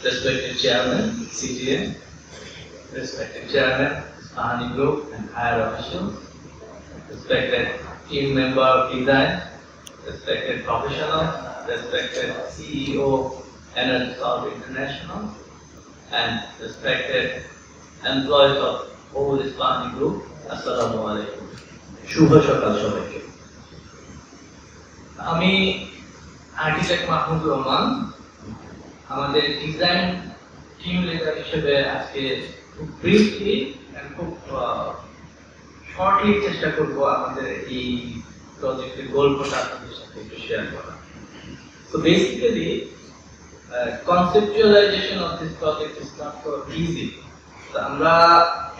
respected Chairman, CTA, respected Chairman, Isfahani Group and higher officials, respected team member of design, respected professionals, respected CEO, Energy Solve International, and respected employees of whole Isfahani Group, Assalamu alaikum. শুভ সকাল সবাইকে। আমি architect Mahmudur Rahman, আমাদের design team leader হিসেবে আজকে খুব briefly খুব shortly চেষ্টা করব আমাদের এই প্রজেক্টের গল্পটা আপনাদের সাথে একটু শেয়ার করা। So basically, conceptualization of this project is not so easy. So আমরা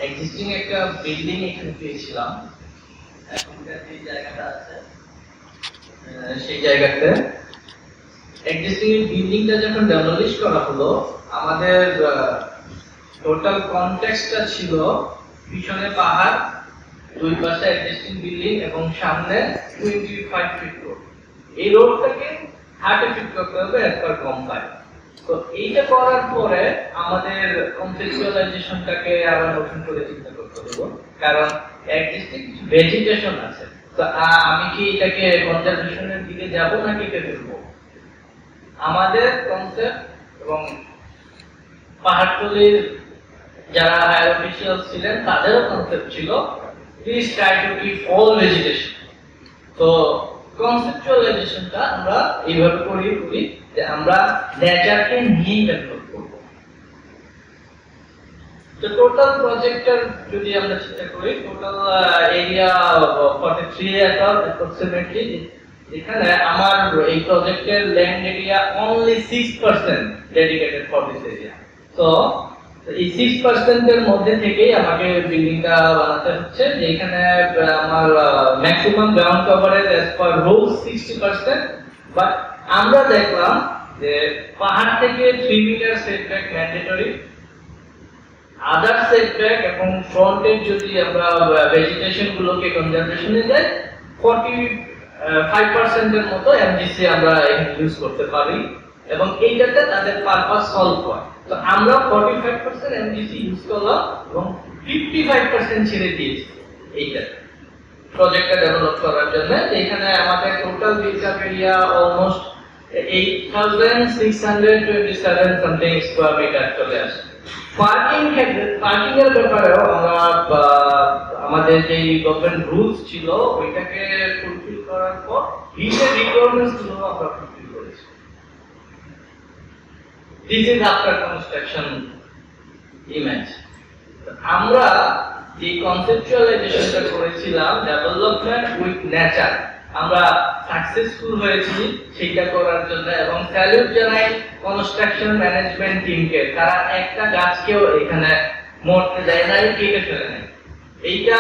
এক্সিস্টিং একটা বিল্ডিং এখানে পেয়েছিলাম, এখনকার যে জায়গাটা আছে সেই জায়গাতে এক্সিস্টিং বিল্ডিংটা যখন ডেমোলিশ করা হলো, আমাদের টোটাল কনটেক্সটটা ছিল পিছনে পাহাড়, দুই পাশে এক্সিস্টিং বিল্ডিং এবং সামনে 25 ফিট রোড। এই রোডটাকে 30 ফিট করতে হবে এর পর কম্পাইল। তো এইটা করার পরে আমাদের কনসেপচুয়ালাইজেশনটাকে আবার নতুন করে চিন্তা করতে হলো, কারণ এক্সিস্টিং ভেজিটেশন আছে। তো আমি কি এটাকে কনজারভেশনের দিকে যাব নাকি কেটে ফেলবো? আমাদের কনসেপ্ট এবং পাহাড়তলির যারা হায়ার অফিসিয়াল ছিলেন তাদেরও কনসেপ্ট ছিল please try to keep all vegetation. তো কনসেপচুয়ালাইজেশনটা আমরা এইভাবে করি যে আমরা নেচারকে নিয়ে ডেভেলপ করব। তো টোটাল প্রজেক্টর যদি আমরা চিন্তা করি, টোটাল এরিয়া 43 একর অ্যাপ্রক্সিমেটলি, এখানে আমার এই প্রজেক্টের land area only 6% dedicated for this area. তো এই 6% এর মধ্যে থেকেই আমাকে বিল্ডিংটা বানাতে হচ্ছে, যেখানে আমার maximum ground coverage as per rules 60%। But আমরা দেখলাম যে পাহাড় থেকে 3 মিটার সেটব্যাক ম্যান্ডেটরি, আদার সেটব্যাক এবং ফ্রন্টের যদি আমরা ভেজিটেশন গুলোকে কনজারভেশনে যাই 45% এর মতো এমজিসি আমরা এখানে ইউজ করতে পারি এবং এইটাতে তাদের পারপাস সলভ হয়। তো আমরা 45% এমজিসি ইউজ করলাম এবং 55% ছেড়ে দিয়েছি এইটা প্রজেক্টটা ডেভেলপ করার জন্য। এখানে আমাদের total build up area almost 8627 something square metre চলে আসে। পার্কিং এর ব্যাপারেও আমরা আমাদের যে গভর্নমেন্ট রুলস ছিল ওইটাকে ফুলফিল করার পর লিজের রিকোয়ারমেন্টস গুলো আমরা ফুলফিল করেছি। This is after construction image. আমরা যে কনসেপচুয়ালাইজেশনটা করেছিলাম ডেভেলপমেন্ট উইথ নেচার, আমরা সাকসেসফুল হয়েছি সেইটা করার জন্য এবং স্যালুট জানাই কনস্ট্রাকশন ম্যানেজমেন্ট টিমকে। তারা একটা গাছকেও এখানে মরতে দেয় নাই, কেটে ফেলে নাই। এইটা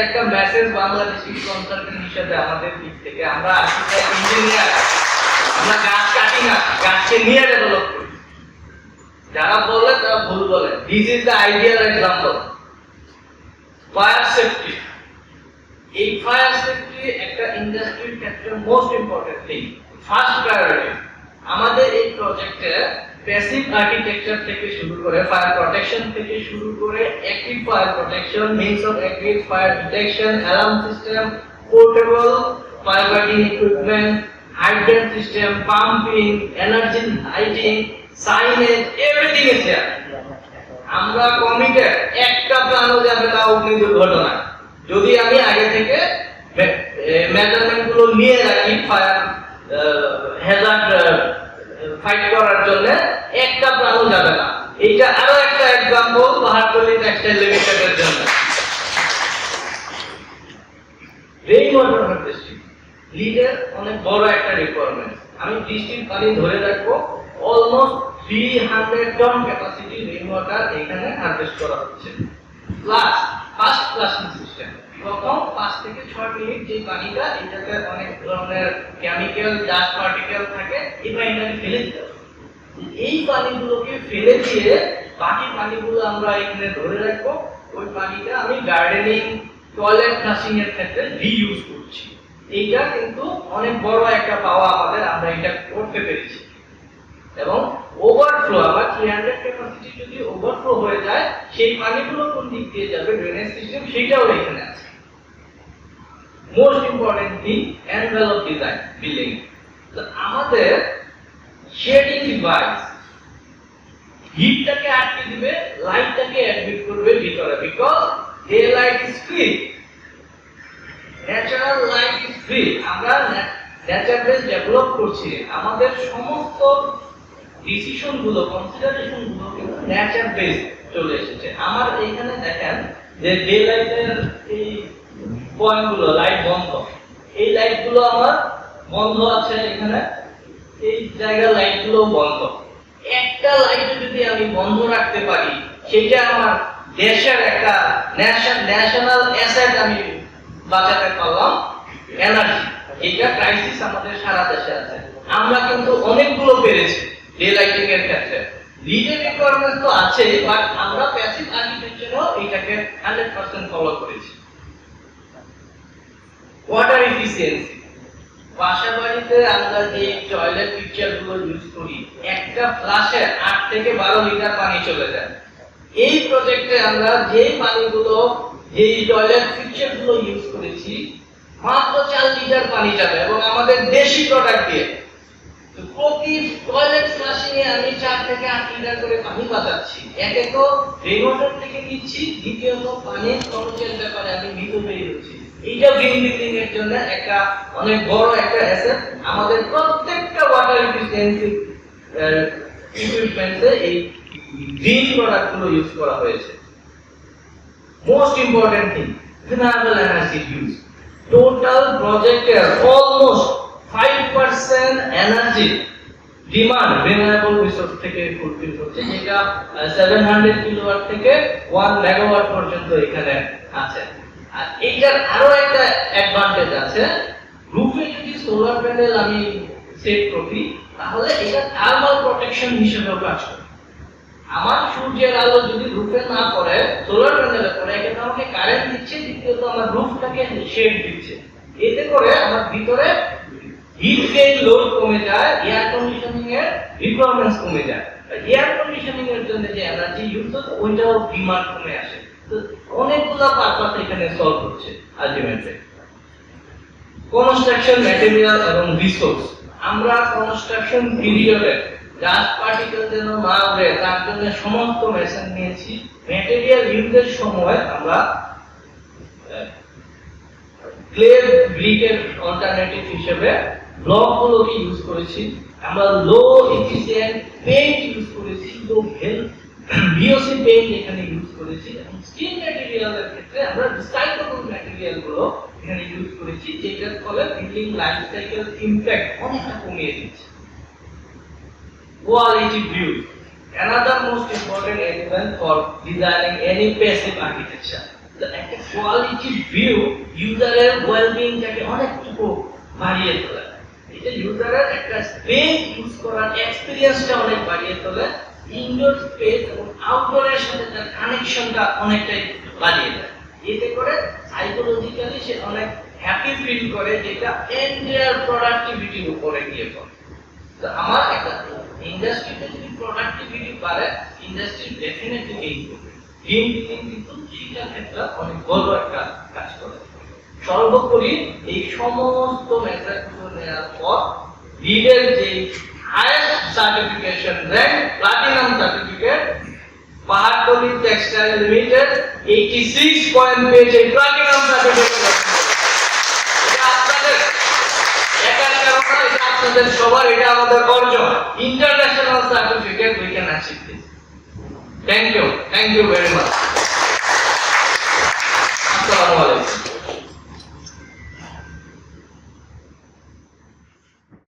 একটা মেসেজ বাংলাদেশি কনসালটেন্ট হিসেবে আমাদের দিক থেকে। আমরা আর্কিটেক্ট ইঞ্জিনিয়ার, আমরা গাছ কাটি না, গাছকে নিয়ে ডেভেলপ করি। যারা বলে তারা ভুল বলে। This is the ideal example. Fire safety, এই ফায়ার সেফটি একটা ইন্ডাস্ট্রির ক্ষেত্রে most important thing, first priority. আমাদের এই প্রজেক্টে প্যাসিভ আর্কিটেকচার থেকে শুরু করে ফায়ার প্রোটেকশন থেকে শুরু করে active fire protection, means of active fire detection, alarm system, portable fire fighting equipment, hydrant system, pumping, energy lighting, signage, everything is here. আমরা কমিটেড একটা প্ল্যানও যাবে না অগ্নি দুর্ঘটনা যদি আমি আগে থেকে মেজারমেন্ট গুলো নিয়ে রাখি ফায়ার হ্যাজার্ড ফাইট করার জন্য, একটা প্ল্যানও যাবে না। এইটা আরো একটা এক্সাম্পল পাহাড়তলি টেক্সটাইল লিমিটেডের জন্য। রেইন ওয়াটার হারভেস্টিং লিডের অনেক বড় একটা রিকোয়ারমেন্ট। আমি বৃষ্টির পানি ধরে রাখবো, almost 300 ton capacity rain water এখানে হারভেস্ট করা হচ্ছে। প্লাস ফাস্ট ফ্লাশিং সিস্টেম, প্রথম 5 থেকে 6 মিনিট যে পানিটা এটাতে অনেক ধরনের কেমিক্যাল ডাস্ট পার্টিকেল থাকে, এই পানিটাকে ফেলে দিতে হবে। এই পানিগুলোকে ফেলে দিয়ে বাকি পানিগুলো আমরা এখানে ধরে রাখবো। ওই পানিটা আমি গার্ডেনিং, টয়লেট ফ্লাশিং এর ক্ষেত্রে রিইউজ করছি। এইটা কিন্তু অনেক বড় একটা পাওয়া আমাদের, আমরা এটা করতে পেরেছি। এবং ওভারফ্লো আমার 300 ক্যাপাসিটি যদি ওভারফ্লো হয়ে যায় সেই পানিগুলো কোন দিক দিয়ে যাবে ড্রেনেজ সিস্টেম সেটাও এখানে আছে। Most important thing envelope design building. তো আমাদের শেডিং ডিভাইস হিটটাকে আটকে দিবে, লাইটটাকে অ্যাডমিট করবে ভিতরে, because day light is free, natural light is free. আমরা ন্যাচার বেস ডেভেলপ করছি, আমাদের সমস্ত ডিসিশন গুলো কনসিডারেশন গুলো কিন্তু ন্যাচার বেস চলে এসেছে। আমার এইখানে দেখেন যে ডে লাইটের এই পয়েন্ট গুলো লাইট বন্ধ, এই লাইট গুলো আমার বন্ধ আছে, এখানে এই জায়গার লাইট গুলো বন্ধ। একটা লাইট যদি আমি বন্ধ রাখতে পারি সেটা আমার দেশের একটা ন্যাশনাল অ্যাসেট আমি বাঁচাতে পারলাম, এনার্জি। এটা ক্রাইসিস আমাদের সারা দেশে আছে, আমরা কিন্তু অনেকগুলো পেরেছি ডে লাইটিং এর ক্ষেত্রে। লিডের রিকোয়ারমেন্ট তো আছে, বাট আমরা প্যাসিভ আর্কিটেকচারও এটাকে 100% ফলো করেছি। ওয়াটার এফিসিয়েন্সি, বাসাবাড়িতে আমরা যে টয়লেট ফিচার গুলো ইউজ করি, একটা ফ্লাশে 8 থেকে 12 লিটার পানি চলে যায়। এই প্রজেক্টে আমরা যে পানিগুলো এই টয়লেট ফিচার গুলো ইউজ করেছি মাত্র 4 লিটার পানি যাবে, এবং আমাদের দেশি প্রোডাক্ট দিয়ে। তো প্রতি টয়লেট ফ্লাশিং এ আমি 4 থেকে 8 লিটার করে পানি বাঁচাচ্ছি। একে তো রেইন ওয়াটার থেকে নিচ্ছি, দ্বিতীয়ত পানির খরচের ব্যাপারে আমি মিতব্যয়ী হচ্ছি। এইটা গ্রিন বিল্ডিং এর জন্য একটা অনেক বড় একটা অ্যাসেট। আমাদের প্রত্যেকটা ওয়াটার এফিসিয়েন্সি ইকুইপমেন্টে এই গ্রিন প্রোডাক্ট গুলো ইউজ করা হয়েছে। Most important thing renewable energy use. Total প্রজেক্টের almost 5% energy demand renewable resource থেকে ফুলফিল হচ্ছে, যেটা 700 কিলোওয়াট থেকে 1 মেগাওয়াট পর্যন্ত এখানে আছে। আর এইটার আরো একটা অ্যাডভান্টেজ আছে, রুফে যদি সোলার প্যানেল আমি সেট করি তাহলে এটা থার্মাল প্রোটেকশন হিসেবেও কাজ করে। আমার সূর্যের আলো যদি রুফে না পড়ে, সোলার প্যানেলে পড়ে, এটা আমাকে কারেন্ট দিচ্ছে, দ্বিতীয়ত আমার রুফটাকে শেড দিচ্ছে। এতে করে আমার ভিতরে হিট গেইন লোড কমে যায়, এয়ার কন্ডিশনিং এর রিকোয়ারমেন্টস কমে যায়। এয়ার কন্ডিশনিং এর জন্য যে এনার্জি ইউজ হতো ওইটাও ডিমান্ড কমে আসে। তো অনেকগুলো পারপাস এখানে সলভ হচ্ছে আলটিমেটলি। কনস্ট্রাকশন ম্যাটেরিয়াল এবং রিসোর্স, আমরা কনস্ট্রাকশন পিরিয়ডে ডাস্ট পার্টিকেল যেন না উড়ে তার জন্য সমস্ত মেশিন নিয়েছি। ম্যাটেরিয়াল ইউজের সময় আমরা ক্লে ব্রিকের অল্টারনেটিভ হিসেবে ব্লকগুলোকে ইউজ করেছি। আমরা লো এফিসিয়েন্ট পেইন্ট ইউজ করেছি, লো ভিওসি পেইন্ট এখানে ইউজ করেছি, এবং স্টিল ম্যাটেরিয়ালের ক্ষেত্রে আমরা রিসাইক্লেবল ম্যাটেরিয়াল গুলো এখানে ইউজ করেছি, যেটার ফলে বিল্ডিং লাইফ সাইকেল ইমপ্যাক্ট অনেকটা কমিয়ে দিচ্ছে। Quality view, another most important element for designing any passive architecture. The quality view ইউজারের ওয়েলবিংটাকে অনেকটুকু বাড়িয়ে তোলে। এটা ইউজারের একটা স্পেস ইউজ করার এক্সপেরিয়েন্সটা অনেক বাড়িয়ে তোলে। ইনডোর স্পেস এবং আউটডোরের সাথে তার কানেকশনটা অনেকটাই বাড়িয়ে দেয়। এতে করে সাইকোলজিক্যালি সে অনেক হ্যাপি ফিল করে, যেটা এন্টায়ার প্রোডাক্টিভিটির উপরে গিয়ে পড়ে। তো আমার একটা ইন্ডাস্ট্রিতে যদি প্রোডাক্টিভিটি বাড়ে, ইন্ডাস্ট্রি ডেফিনেটলি গেইন করবে। গেইন কিন্তু সেটার ক্ষেত্রে অনেক বড় একটা কাজ করে। সর্বোপরি এই সমস্ত মেথডগুলো নেওয়ার পর লিডের যে highest certification rank platinum certificate, Pahartali textile limited 86 point পেয়েছে প্লাটিনাম সার্টিফিকেট। এটা আপনাদের একার কারণে, এটা আপনাদের সবার, এটা আমাদের অর্জন। International certificate we can achieve this. Thank you very much.